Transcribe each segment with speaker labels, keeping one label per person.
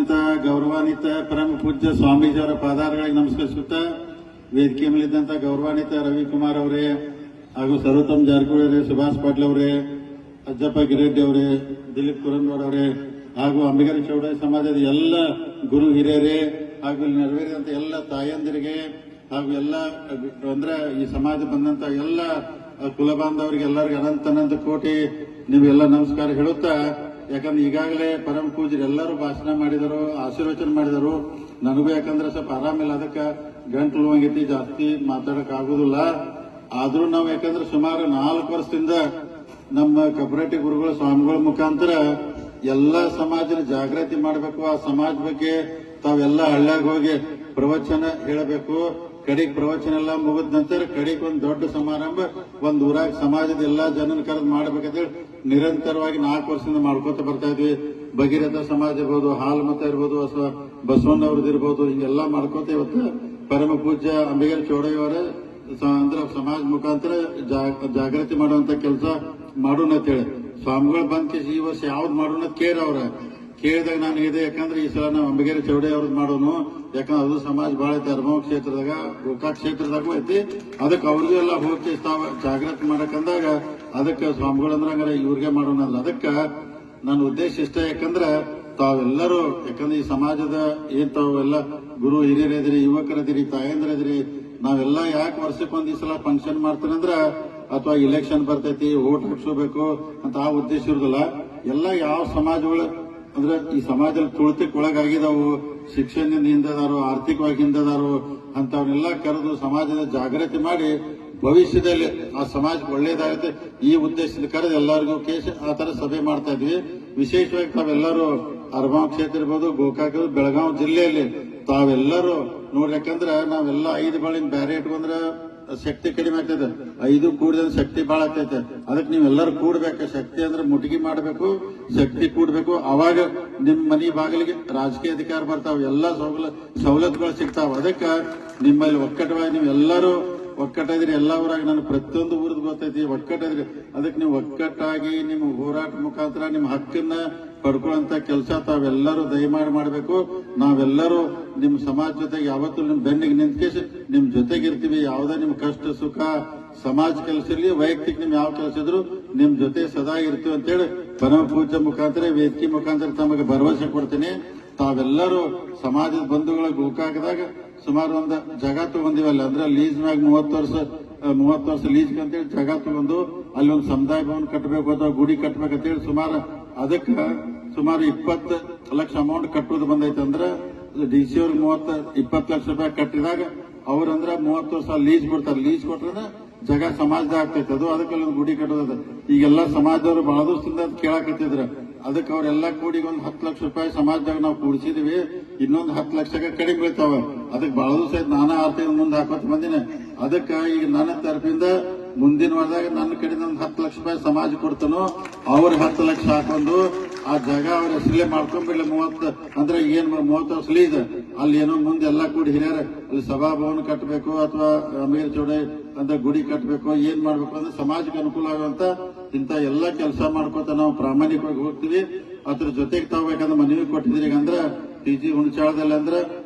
Speaker 1: ಮೇಲಿದ್ದಂತ ಗೌರವಾನ್ವಿತ ಪರಮ ಪೂಜ್ಯ ಸ್ವಾಮೀಜಿಯವರ ಪಾದಾರಗಳಿಗೆ ನಮಸ್ಕರಿಸುತ್ತಾ ವೇದಿಕೆ ಮೇಲಿದ್ದಂತ ಗೌರವಾನ್ವಿತ ರವಿಕುಮಾರ್ ಅವರೇ ಹಾಗೂ ಸರ್ವೋತ್ತಮ್ ಜಾರಕಿಹೊಳಿ ಅವರೇ, ಸುಭಾಷ್ ಪಾಟೀಲ್ ಅವರೇ, ಅಜ್ಜಪ್ಪ ಗಿರೆಡ್ಡಿ ಅವರೇ, ದಿಲೀಪ್ ಕುರಂದವಾಡ್ ಅವರೇ ಹಾಗೂ ಅಂಬಿಗರ ಚೌಡಯ್ಯ ಸಮಾಜದ ಎಲ್ಲ ಗುರು ಹಿರಿಯರೇ ಹಾಗೂ ಇಲ್ಲಿ ನೆರವೇರಿದಂತ ಎಲ್ಲ ತಾಯಂದಿರಿಗೆ ಹಾಗೂ ಎಲ್ಲ ಅಂದ್ರೆ ಈ ಸಮಾಜ ಬಂದಂತ ಎಲ್ಲ ಕುಲಬಾಂಧವರಿಗೆ ಎಲ್ಲರಿಗೂ ಅನಂತ ಕೋಟಿ ನೀವೆಲ್ಲ ನಮಸ್ಕಾರ ಹೇಳುತ್ತಾ, ಯಾಕಂದ್ರೆ ಈಗಾಗಲೇ ಪರಮ ಪೂಜ್ಯರು ಎಲ್ಲರೂ ಭಾಷಣ ಮಾಡಿದರು, ಆಶೀರ್ವಚನ ಮಾಡಿದರು. ನನಗೂ ಯಾಕಂದ್ರೆ ಸ್ವಲ್ಪ ಆರಾಮಿಲ್ಲ, ಅದಕ್ಕೆ ಗಂಟಲು ಹೋಗೈತಿ, ಜಾಸ್ತಿ ಮಾತಾಡಕ್ ಆಗುದಿಲ್ಲ. ಆದ್ರೂ ನಾವು ಯಾಕಂದ್ರೆ ಸುಮಾರು 4 ವರ್ಷದಿಂದ ನಮ್ಮ ಕಪರೇಟಿವ್ ಗುರುಗಳ ಸ್ವಾಮಿಗಳ ಮುಖಾಂತರ ಎಲ್ಲ ಸಮಾಜನ ಜಾಗೃತಿ ಮಾಡಬೇಕು. ಆ ಸಮಾಜ ಬಗ್ಗೆ ತಾವೆಲ್ಲ ಹಳ್ಳ್ಯಾಗ ಹೋಗಿ ಪ್ರವಚನ ಹೇಳಬೇಕು. ಕಡೆಗೆ ಪ್ರವಚನ ಎಲ್ಲ ಮುಗಿದ ನಂತರ ಕಡೆಗೆ ಒಂದು ದೊಡ್ಡ ಸಮಾರಂಭ ಒಂದು ಊರಾಗ ಸಮಾಜದ ಎಲ್ಲಾ ಜನನ ಕರೆದು ಮಾಡ್ಬೇಕಂತೇಳಿ ನಿರಂತರವಾಗಿ 4 ವರ್ಷದಿಂದ ಮಾಡ್ಕೋತ ಬರ್ತಾ ಇದ್ವಿ. ಭಗೀರಥ ಸಮಾಜ ಇರ್ಬೋದು, ಹಾಲ್ ಮತ ಇರ್ಬೋದು, ಅಥವಾ ಬಸವಣ್ಣವ್ರದ್ದು ಇರ್ಬೋದು, ಹಿಂಗೆಲ್ಲಾ ಮಾಡ್ಕೋತ ಇವತ್ತು ಪರಮ ಪೂಜ್ಯ ಅಂಬಿಗರ ಚೌಡಯ್ಯ ಅವರ ಅಂದ್ರೆ ಸಮಾಜ ಮುಖಾಂತರ ಜಾಗೃತಿ ಮಾಡುವಂತ ಕೆಲಸ ಮಾಡೋಣ ಅಂತೇಳಿ ಸ್ವಾಮಿಗಳು ಬಂದ್ ಈ ವರ್ಷ ಯಾವ್ದು ಮಾಡೋಣ ಕೇಳಿದಾಗ ನಾನು ಇದೆ. ಯಾಕಂದ್ರೆ ಈ ಸಲ ನಾವು ಅಂಬಿಗರ ಚೌಡಯ್ಯ ಅವ್ರದ್ದು ಮಾಡೋನು, ಯಾಕಂದ್ರೆ ಅದು ಸಮಾಜ ಬಹಳ ಐತೆ, ಅರ್ಮವ ಕ್ಷೇತ್ರದಾಗ, ಗೋಕಾಕ್ ಕ್ಷೇತ್ರದಾಗೂ ಐತಿ. ಅದಕ್ಕೆ ಅವ್ರಿಗೂ ಎಲ್ಲ ಹೋಗಿ ತಾವ ಜಾಗೃತಿ ಮಾಡಕಂದಾಗ ಅದಕ್ಕೆ ಸ್ವಾಮಿಗಳಂದ್ರೆ ಇವ್ರಿಗೆ ಮಾಡೋಣ ಅಲ್ಲ. ಅದಕ್ಕೆ ನನ್ನ ಉದ್ದೇಶ ಇಷ್ಟ, ಯಾಕಂದ್ರೆ ತಾವೆಲ್ಲರೂ ಯಾಕಂದ್ರೆ ಈ ಸಮಾಜದ ಏನ್ ತಾವೆಲ್ಲ ಗುರು ಹಿರಿಯರಿದ್ರಿ, ಯುವಕರದಿರಿ, ತಾಯಂದ್ರದಿರಿ, ನಾವೆಲ್ಲ ಯಾಕೆ ವರ್ಷಕ್ಕೊಂದ್ ಈ ಸಲ ಫಂಕ್ಷನ್ ಮಾಡ್ತೀನಂದ್ರ ಅಥವಾ ಇಲೆಕ್ಷನ್ ಬರ್ತೈತಿ, ಓಟ್ ಹಾಕ್ಸೋಬೇಕು ಅಂತ ಆ ಉದ್ದೇಶ ಇರುದಿಲ್ಲ. ಎಲ್ಲ ಯಾವ ಸಮಾಜಗಳು ಅಂದ್ರೆ ಈ ಸಮಾಜದಲ್ಲಿ ತುಳಿತಕ್ಕೆ ಒಳಗಾಗಿದಾವು, ಶಿಕ್ಷಣದಿಂದ ಹಿಂದದಾರು, ಆರ್ಥಿಕವಾಗಿ ಹಿಂದದಾರು ಅಂತವನ್ನೆಲ್ಲ ಕರೆದು ಸಮಾಜದ ಜಾಗೃತಿ ಮಾಡಿ ಭವಿಷ್ಯದಲ್ಲಿ ಆ ಸಮಾಜಕ್ಕೆ ಒಳ್ಳೇದಾಗುತ್ತೆ ಈ ಉದ್ದೇಶದಿಂದ ಕರೆದು ಎಲ್ಲರಿಗೂ ಆ ತರ ಸಭೆ ಮಾಡ್ತಾ ಇದ್ವಿ. ವಿಶೇಷವಾಗಿ ತಾವೆಲ್ಲರೂ ಅರ್ಬಾವ್ ಕ್ಷೇತ್ರ ಇರ್ಬೋದು, ಗೋಕಾಕ್, ಬೆಳಗಾವಿ ಜಿಲ್ಲೆಯಲ್ಲಿ ತಾವೆಲ್ಲರೂ ನೋಡ್ರಿ. ಯಾಕಂದ್ರೆ ನಾವೆಲ್ಲ 5 ಬಾಳಿನ ಬ್ಯಾರೆ ಇಟ್ಕೊಂಡ್ರೆ ಶಕ್ತಿ ಕಡಿಮೆ ಆಗ್ತೈತೆ, 5 ಕೂಡಿದ ಶಕ್ತಿ ಬಾಳ ಆಗ್ತೈತೆ. ಅದಕ್ಕೆ ನೀವೆಲ್ಲರೂ ಕೂಡ್ಬೇಕು. ಶಕ್ತಿ ಅಂದ್ರೆ ಮುಟಿಗೆ ಮಾಡಬೇಕು, ಶಕ್ತಿ ಕೂಡ್ಬೇಕು. ಅವಾಗ ನಿಮ್ ಮನಿ ಬಾಗಿಲಿಗೆ ರಾಜಕೀಯ ಅಧಿಕಾರ ಬರ್ತಾವ, ಎಲ್ಲ ಸವಲತ್ತುಗಳು ಸಿಗ್ತಾವ. ಅದಕ್ಕೆ ನಿಮ್ಮಲ್ಲಿ ಒಕ್ಕಟ್ಟವಾಗಿ ನೀವೆಲ್ಲರೂ ಒಕ್ಕಟ್ಟಿದ್ರಿ. ಎಲ್ಲ ಊರಾಗ ನಾನು ಪ್ರತಿಯೊಂದು ಊರದ್ ಗೊತ್ತೈತಿ ಒಕ್ಕಟ್ಟಿದ್ರಿ. ಅದಕ್ಕೆ ನೀವು ಒಕ್ಕಟ್ಟಾಗಿ ನಿಮ್ಮ ಹೋರಾಟ ಮುಖಾಂತರ ನಿಮ್ಮ ಹಕ್ಕನ್ನ ಪಡ್ಕೊಳ್ಳುವಂತ ಕೆಲಸ ತಾವೆಲ್ಲರೂ ದಯಮಾಡಿ ಮಾಡಬೇಕು. ನಾವೆಲ್ಲರೂ ನಿಮ್ ಸಮಾಜ ಜೊತೆಗೆ ಯಾವತ್ತೂ ನಿಮ್ ಬೆನ್ನಿಗೆ ನಿಂತ್ಕೇಸಿ ನಿಮ್ ಜೊತೆಗಿರ್ತೀವಿ. ಯಾವುದೇ ನಿಮ್ ಕಷ್ಟ ಸುಖ ಸಮಾಜ ಕೆಲಸ ಇರಲಿ, ವೈಯಕ್ತಿಕ ನಿಮ್ ಯಾವ ಕೆಲಸ ಇದ್ರು ನಿಮ್ ಜೊತೆ ಸದಾ ಇರ್ತೀವಿ ಅಂತೇಳಿ ಪರಮ ಪೂಜೆ ಮುಖಾಂತರ, ವೇದಿಕೆ ಮುಖಾಂತರ ತಮಗೆ ಭರವಸೆ ಕೊಡ್ತೀನಿ. ತಾವೆಲ್ಲರೂ ಸಮಾಜದ ಬಂಧುಗಳ ಗೋಕಾಕದಾಗ ಸುಮಾರು ಒಂದು ಜಾಗ ತಗೊಂಡಿವಲ್ಲ, ಅಂದ್ರೆ ಲೀಸ್ ಮ್ಯಾಗ 30 ವರ್ಷ ಲೀಸ್ ಅಂತೇಳಿ ಜಾಗ ತಗೊಂಡು ಅಲ್ಲಿ ಒಂದು ಸಮುದಾಯ ಭವನ ಕಟ್ಟಬೇಕು ಅಥವಾ ಗುಡಿ ಕಟ್ಟಬೇಕಂತೇಳಿ ಅದಕ್ಕೆ ಸುಮಾರು 20 ಲಕ್ಷ ಅಮೌಂಟ್ ಕಟ್ಟೋದು ಬಂದೈತೆ. ಅಂದ್ರೆ ಡಿಸಿ ಅವ್ರಿಗೆ 20 ಲಕ್ಷ ರೂಪಾಯಿ ಕಟ್ಟಿದಾಗ ಅವ್ರಂದ್ರ 30 ವರ್ಷ ಲೀಸ್ ಬಿಡ್ತಾರೆ. ಲೀಸ್ ಕೊಟ್ರೆ ಜಾಗ ಸಮಾಜದ ಆಗ್ತೈತೆ, ಅದು ಅದಕ್ಕೆ ಒಂದು ಗುಡಿ ಕಟ್ಟೋದ. ಈಗೆಲ್ಲ ಸಮಾಜದವರು ಬಹಳ ದಿವಸದಿಂದ ಕೇಳಾಕತ್ತಿದ್ರು. ಅದಕ್ಕೆ ಅವರೆಲ್ಲ ಕೂಡಿ ಒಂದು 10 ಲಕ್ಷ ರೂಪಾಯಿ ಸಮಾಜದಾಗ ನಾವು ಕೂಡಿಸಿದ್ವಿ. ಇನ್ನೊಂದು 10 ಲಕ್ಷಕ್ಕೆ ಕಡಿಮೆ ಬೀಳ್ತಾವ. ಅದಕ್ಕೆ ಬಹಳ ದಿವಸ ನಾನಾ ಆರ್ಥಿಕ ಮುಂದೆ ಹಾಕೋತ ಬಂದಿನಿ. ಅದಕ್ಕೆ ಈಗ ನನ್ನ ತರಫಿಂದ ಮುಂದಿನ ವಾರದಾಗ ನನ್ನ ಕಡೆಯಿಂದ ಒಂದು 10 ಲಕ್ಷ ರೂಪಾಯಿ ಸಮಾಜ ಕೊಡ್ತಾನೋ, ಅವ್ರ 10 ಲಕ್ಷ ಹಾಕೊಂಡು ಆ ಜಾಗ ಅವ್ರ ಹೆಸರಲ್ಲೇ ಮಾಡ್ಕೊಂಡ್ಬಿಡ್ಲಿ. 30 ಅಂದ್ರೆ ಏನ್ 30 ವರ್ಷ ಇದೆ ಅಲ್ಲಿ ಏನೋ ಮುಂದೆ ಎಲ್ಲಾ ಕೂಡಿ ಹಿರಿಯರ ಅಲ್ಲಿ ಸಭಾಭವನ ಕಟ್ಟಬೇಕು ಅಥವಾ ಅಂಬಿಗರ ಚೌಡಯ್ಯ ಅಂತ ಗುಡಿ ಕಟ್ಟಬೇಕು, ಏನ್ ಮಾಡ್ಬೇಕು ಅಂದ್ರೆ ಸಮಾಜಕ್ಕೆ ಅನುಕೂಲ ಆಗುವಂತ ಇಂತ ಎಲ್ಲಾ ಕೆಲಸ ಮಾಡ್ಕೋತ ನಾವು ಪ್ರಾಮಾಣಿಕವಾಗಿ ಹೋಗ್ತೀವಿ. ಅದ್ರ ಜೊತೆಗೆ ತಾವು ಯಾಕಂದ್ರೆ ಮನವಿ ಕೊಟ್ಟಿದ್ರಿ. ಈಗ ಅಂದ್ರೆ PG ಹುಣಚಾಳದಲ್ಲಿ ಅಂದ್ರೆ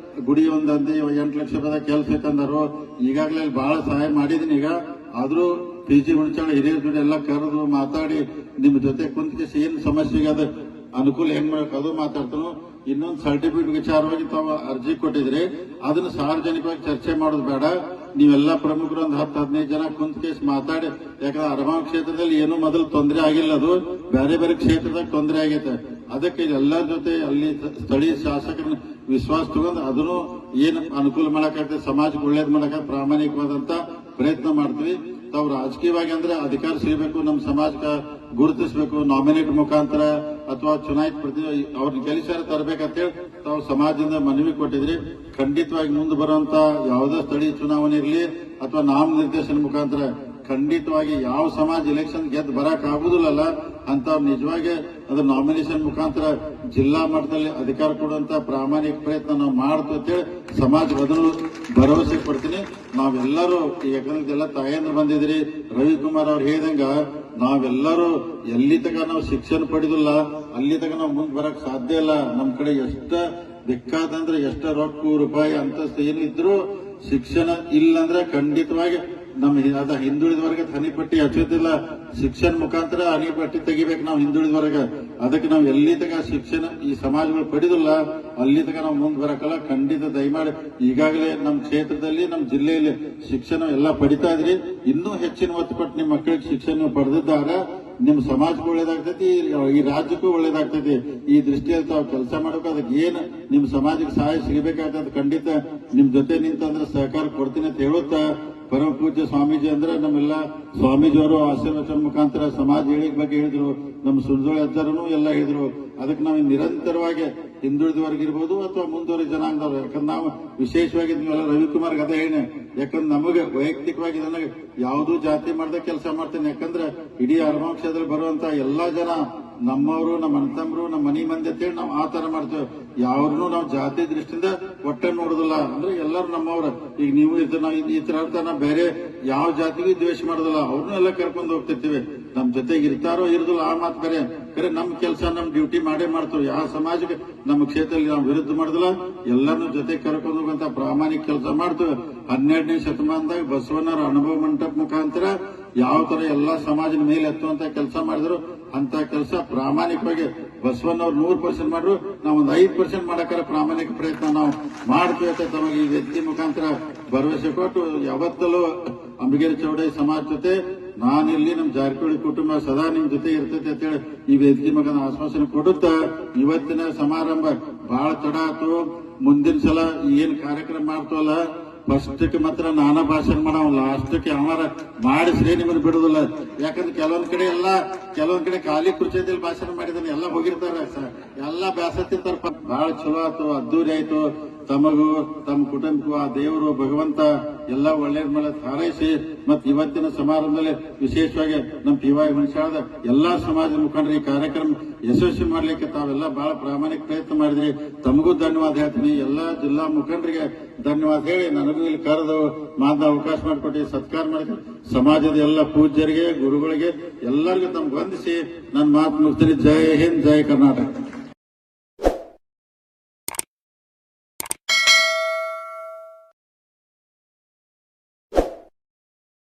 Speaker 1: ಗುಡಿ ಒಂದಂದಿ 8 ಲಕ್ಷ ರೂಪಾಯಿ ಕೆಲಸ ಐತಂದರು. ಈಗಾಗಲೇ ಬಹಳ ಸಹಾಯ ಮಾಡಿದೀನಿ. ಈಗ ಆದ್ರೂ PG ಹುಣಚಾಳ ಹಿರಿಯರ ಜೊತೆ ಎಲ್ಲ ಕರೆದು ಮಾತಾಡಿ ನಿಮ್ ಜೊತೆ ಕುಂತ್ಕೇಸಿ ಏನ್ ಸಮಸ್ಯೆಗೆ ಅದು ಅನುಕೂಲ ಹೆಂಗ್ ಮಾಡ್ಬೇಕು ಅದು ಮಾತಾಡ್ತಾನು. ಇನ್ನೊಂದು ಸರ್ಟಿಫಿಕೇಟ್ ವಿಚಾರವಾಗಿ ತಾವು ಅರ್ಜಿ ಕೊಟ್ಟಿದ್ರಿ, ಅದನ್ನ ಸಾರ್ವಜನಿಕವಾಗಿ ಚರ್ಚೆ ಮಾಡೋದು ಬೇಡ. ನೀವೆಲ್ಲ ಪ್ರಮುಖರು ಒಂದು 10-15 ಜನ ಕುಂತ ಕೇಸ್ ಮಾತಾಡಿ. ಯಾಕಂದ್ರೆ ಅರಮಾವ್ ಕ್ಷೇತ್ರದಲ್ಲಿ ಏನೂ ಮೊದಲು ತೊಂದರೆ ಆಗಿಲ್ಲ, ಅದು ಬೇರೆ ಬೇರೆ ಕ್ಷೇತ್ರದಾಗ ತೊಂದರೆ ಆಗೈತೆ. ಅದಕ್ಕೆ ಎಲ್ಲರ ಜೊತೆ ಅಲ್ಲಿ ಸ್ಥಳೀಯ ಶಾಸಕರ ವಿಶ್ವಾಸ ತಗೊಂಡು ಅದನ್ನು ಏನು ಅನುಕೂಲ ಮಾಡಕ್ಕಾಗ್ತದೆ, ಸಮಾಜಕ್ಕೆ ಒಳ್ಳೇದ್ ಮಾಡಕ ಪ್ರಾಮಾಣಿಕವಾದಂತ ಪ್ರಯತ್ನ ಮಾಡ್ತೀವಿ. ತಾವು ರಾಜಕೀಯವಾಗಿ ಅಂದ್ರೆ ಅಧಿಕಾರ ಸಿಗಬೇಕು, ನಮ್ಮ ಸಮಾಜಕ್ಕೆ ಗುರುತಿಸಬೇಕು, ನಾಮಿನೇಟ್ ಮುಖಾಂತರ ಅಥವಾ ಚುನಾಯಿತ ಪ್ರತಿನಿಧಿ ಅವ್ರನ್ನ ಗೆಲ್ಲಿಸಾರ ತರಬೇಕಂತೇಳಿ ತಾವು ಸಮಾಜದಿಂದ ಮನವಿ ಕೊಟ್ಟಿದ್ರಿ. ಖಂಡಿತವಾಗಿ ಮುಂದೆ ಬರುವಂತ ಯಾವುದೇ ಸ್ಥಳೀಯ ಚುನಾವಣೆ ಇರಲಿ ಅಥವಾ ನಾಮನಿರ್ದೇಶನ ಮುಖಾಂತರ ಖಂಡಿತವಾಗಿ ಯಾವ ಸಮಾಜ ಎಲೆಕ್ಷನ್ ಗೆದ್ದು ಬರಕ್ ಆಗುದಿಲ್ಲಲ್ಲ ಅಂತ ನಿಜವಾಗಿ ಅದ್ರ ನಾಮಿನೇಷನ್ ಮುಖಾಂತರ ಜಿಲ್ಲಾ ಮಟ್ಟದಲ್ಲಿ ಅಧಿಕಾರ ಕೊಡುವಂತ ಪ್ರಾಮಾಣಿಕ ಪ್ರಯತ್ನ ನಾವು ಮಾಡ್ತೀವಿ ಅಂತೇಳಿ ಸಮಾಜ ಬದಲು ಭರವಸೆ ಕೊಡ್ತೀನಿ. ನಾವೆಲ್ಲರೂ ಯಾಕಂದ್ರೆ ಎಲ್ಲ ತಾಯಂದ್ರು ಬಂದಿದ್ರಿ, ರವಿಕುಮಾರ್ ಅವ್ರು ಹೇಳಿದಂಗ ನಾವೆಲ್ಲರೂ ಎಲ್ಲಿ ತನಕ ನಾವು ಶಿಕ್ಷಣ ಪಡೆದಿಲ್ಲ ಅಲ್ಲಿ ತನಕ ನಾವು ಮುಂದೆ ಬರಕ್ ಸಾಧ್ಯ ಇಲ್ಲ. ನಮ್ ಕಡೆ ಬೇಕಾದಂದ್ರೆ ಎಷ್ಟ ರೊಕ್ಕ ರೂಪಾಯಿ ಅಂತಸ್ತು ಏನು ಇದ್ರು ಶಿಕ್ಷಣ ಇಲ್ಲಂದ್ರೆ ಖಂಡಿತವಾಗಿ ಅದ ಹಿಂದುಳಿದ ವರ್ಗ ಹನಿಪಟ್ಟಿ ಹಚ್ಚುತ್ತಿಲ್ಲ. ಶಿಕ್ಷಣ ಮುಖಾಂತರ ಹನಿಪಟ್ಟಿ ತೆಗಿಬೇಕು ನಾವು ಹಿಂದುಳಿದ ವರ್ಗ. ಅದಕ್ಕೆ ನಾವು ಎಲ್ಲಿ ತಗ ಶಿಕ್ಷಣ ಈ ಸಮಾಜಗಳು ಪಡೆದಿಲ್ಲ ಅಲ್ಲಿ ತಗ ನಾವು ಮುಂದೆ ಬರಕಲ್ಲ. ಖಂಡಿತ ದಯಮಾಡಿ ಈಗಾಗಲೇ ನಮ್ಮ ಕ್ಷೇತ್ರದಲ್ಲಿ ನಮ್ಮ ಜಿಲ್ಲೆಯಲ್ಲಿ ಶಿಕ್ಷಣ ಎಲ್ಲ ಪಡಿತಾ ಇದ್ರಿ. ಇನ್ನೂ ಹೆಚ್ಚಿನ ಒತ್ತು ಕೊಟ್ಟು ನಿಮ್ಮ ಮಕ್ಕಳಿಗೆ ಶಿಕ್ಷಣ ಪಡೆದಿದ್ದಾಗ ನಿಮ್ ಸಮಾಜಕ್ಕೂ ಒಳ್ಳೇದಾಗ್ತೈತಿ, ಈ ರಾಜ್ಯಕ್ಕೂ ಒಳ್ಳೇದಾಗ್ತೈತಿ. ಈ ದೃಷ್ಟಿಯಲ್ಲಿ ತಾವು ಕೆಲಸ ಮಾಡಬೇಕು. ಅದಕ್ಕೆ ಏನ್ ನಿಮ್ ಸಮಾಜಕ್ಕೆ ಸಹಾಯ ಸಿಗಬೇಕಾಗ್ತದೆ ಖಂಡಿತ ನಿಮ್ ಜೊತೆ ನಿಂತಂದ್ರೆ ಸಹಕಾರ ಕೊಡ್ತೀನಿ ಅಂತ ಹೇಳುತ್ತಾ, ಪರಮ ಪೂಜ್ಯ ಸ್ವಾಮೀಜಿ ಅಂದ್ರೆ ನಮ್ಮೆಲ್ಲ ಸ್ವಾಮೀಜಿಯವರು ಆಶೀರ್ವಚನ ಮುಖಾಂತರ ಸಮಾಜ ಹೇಳಿಕೆ ಬಗ್ಗೆ ಹೇಳಿದ್ರು, ನಮ್ಮ ಸುಳ್ದೋಳಿ ಅಜ್ಜರನು ಎಲ್ಲ ಹೇಳಿದ್ರು. ಅದಕ್ಕೆ ನಾವು ನಿರಂತರವಾಗಿ ಹಿಂದುಳಿದವರ್ಗಿರ್ಬೋದು ಅಥವಾ ಮುಂದುವರಿ ಜನಾಂಗದವ್ರು, ಯಾಕಂದ್ರೆ ನಾವು ವಿಶೇಷವಾಗಿ ನೀವೆಲ್ಲ ರವಿಕುಮಾರ್ ಅದೇ ಹೇಳಿ, ಯಾಕಂದ್ರೆ ನಮಗೆ ವೈಯಕ್ತಿಕವಾಗಿ ನನಗೆ ಯಾವುದೂ ಜಾತಿ ಮಾಡದೆ ಕೆಲಸ ಮಾಡ್ತೇನೆ. ಯಾಕಂದ್ರೆ ಇಡೀ ಅರಮಾಂಶದಲ್ಲಿ ಬರುವಂತ ಎಲ್ಲಾ ಜನ ನಮ್ಮವರು, ನಮ್ಮ ಅಣ್ಣತಮ್ಮರು, ನಮ್ಮ ಮನಿ ಮಂದಿ ಅಂತೇಳಿ ನಾವು ಆ ತರ ಮಾಡ್ತೇವೆ. ಯಾವ್ರನ್ನೂ ನಾವು ಜಾತಿ ದೃಷ್ಟಿಯಿಂದ ಒಟ್ಟೆ ನೋಡುದಿಲ್ಲ. ಅಂದ್ರೆ ಎಲ್ಲರೂ ನಮ್ಮವ್ರ. ಈಗ ನೀವು ಈ ತರ ನಾವು ಬೇರೆ ಯಾವ ಜಾತಿಗೂ ದ್ವೇಷ ಮಾಡೋದಿಲ್ಲ. ಅವ್ರನ್ನೂ ಎಲ್ಲ ಕರ್ಕೊಂಡು ಹೋಗ್ತಿರ್ತೀವಿ. ನಮ್ ಜೊತೆಗೆ ಇರ್ತಾರೋ ಇರುದಿಲ್ಲ ಆ ಮಾತು ಬೇರೆ. ಕರೆ ನಮ್ ಕೆಲಸ ನಮ್ ಡ್ಯೂಟಿ ಮಾಡೇ ಮಾಡ್ತೇವೆ. ಯಾವ ಸಮಾಜಕ್ಕೆ ನಮ್ಮ ಕ್ಷೇತ್ರದಲ್ಲಿ ನಾವು ವಿರುದ್ಧ ಮಾಡೋದಿಲ್ಲ. ಎಲ್ಲರನ್ನೂ ಜೊತೆಗೆ ಕರ್ಕೊಂಡು ಹೋಗುವಂತ ಪ್ರಾಮಾಣಿಕ ಕೆಲಸ ಮಾಡ್ತೇವೆ. 12ನೇ ಶತಮಾನದಾಗ ಬಸವಣ್ಣರ ಅನುಭವ ಮಂಟಪ ಮುಖಾಂತರ ಯಾವ ತರ ಎಲ್ಲಾ ಸಮಾಜದ ಮೇಲೆ ಎತ್ತುವಂತ ಕೆಲಸ ಮಾಡಿದ್ರು ಅಂತ ಕೆಲಸ ಪ್ರಾಮಾಣಿಕವಾಗಿ ಬಸವಣ್ಣವ್ರು 100% ಮಾಡ್ರು. ನಾವು ಒಂದು 5% ಮಾಡಕ್ಕಾರ ಪ್ರಾಮಾಣಿಕ ಪ್ರಯತ್ನ ನಾವು ಮಾಡ್ತೀವಿ ಅಂತ ತಮಗೆ ಈ ವ್ಯಕ್ತಿ ಮುಖಾಂತರ ಭರವಸೆ ಕೊಟ್ಟು, ಯಾವತ್ತಲೂ ಅಂಬಿಗೇರಿ ಚೌಡಯ್ಯ ಸಮಾಜ ಜೊತೆ ನಾನಿಲ್ಲಿ ನಮ್ಮ ಜಾರಕಿಹೊಳಿ ಕುಟುಂಬ ಸದಾ ನಿಮ್ ಜೊತೆ ಇರ್ತೈತೆ ಅಂತೇಳಿ ಈ ವೇದಿಕೆ ಮಗನ ಆಶ್ವಾಸನೆ ಕೊಡುತ್ತಾ, ಇವತ್ತಿನ ಸಮಾರಂಭ ಬಹಳ ತಡ ಆಯ್ತು. ಮುಂದಿನ ಸಲ ಏನ್ ಕಾರ್ಯಕ್ರಮ ಮಾಡ್ತವಲ್ಲ ಫಸ್ಟ್ಗೆ ಮಾತ್ರ ನಾನಾ ಭಾಷಣ ಮಾಡವ, ಲಾಸ್ಟ್ಗೆ ಅವರ ಮಾಡಿಸ್ರಿ ನಿಮ್ಮನ್ನು ಬಿಡುದಿಲ್ಲ. ಯಾಕಂದ್ರೆ ಕೆಲವೊಂದ್ ಕಡೆ ಖಾಲಿ ಕುರ್ಚಿಯಲ್ಲಿ ಭಾಷಣ ಮಾಡಿದ್ರೆ ಎಲ್ಲ ಹೋಗಿರ್ತಾರೆ, ಎಲ್ಲ ಬ್ಯಾಸತ್ತಿರ್ತಾರ. ಬಹಳ ಚಲೋ ಆಯ್ತು, ಅದ್ದೂರಿ ಆಯ್ತು. ತಮಗೂ ತಮ್ಮ ಕುಟುಂಬಕ್ಕೂ ಆ ದೇವರು ಭಗವಂತ ಎಲ್ಲ ಒಳ್ಳೆಯ ಮೇಲೆ ಹಾರೈಸಿ ಮತ್ತು ಇವತ್ತಿನ ಸಮಾರಂಭದಲ್ಲಿ ವಿಶೇಷವಾಗಿ ನಮ್ಮ ಪಿವಾಯಿ ಮನುಷ್ಯರಾದ ಎಲ್ಲಾ ಸಮಾಜದ ಮುಖಂಡರು ಈ ಕಾರ್ಯಕ್ರಮ ಯಶಸ್ವಿ ಮಾಡ್ಲಿಕ್ಕೆ ತಾವೆಲ್ಲ ಬಹಳ ಪ್ರಾಮಾಣಿಕ ಪ್ರಯತ್ನ ಮಾಡಿದ್ರಿ. ತಮಗೂ ಧನ್ಯವಾದ ಹೇಳ್ತೀನಿ. ಎಲ್ಲಾ ಜಿಲ್ಲಾ ಮುಖಂಡರಿಗೆ ಧನ್ಯವಾದ ಹೇಳಿ ನನಗೂ ಇಲ್ಲಿ ಕರೆದು ಮಾತನಾಡ ಅವಕಾಶ ಮಾಡಿಕೊಟ್ಟು ಸತ್ಕಾರ ಮಾಡಿದ್ರೆ ಸಮಾಜದ ಎಲ್ಲ ಪೂಜ್ಯರಿಗೆ, ಗುರುಗಳಿಗೆ ಎಲ್ಲರಿಗೂ ತಮ್ಗೆ ವಂದಿಸಿ ನನ್ನ ಮಾತು ಮುಗಿಸ್ತೀನಿ. ಜೈ ಹಿಂದ್, ಜೈ ಕರ್ನಾಟಕ.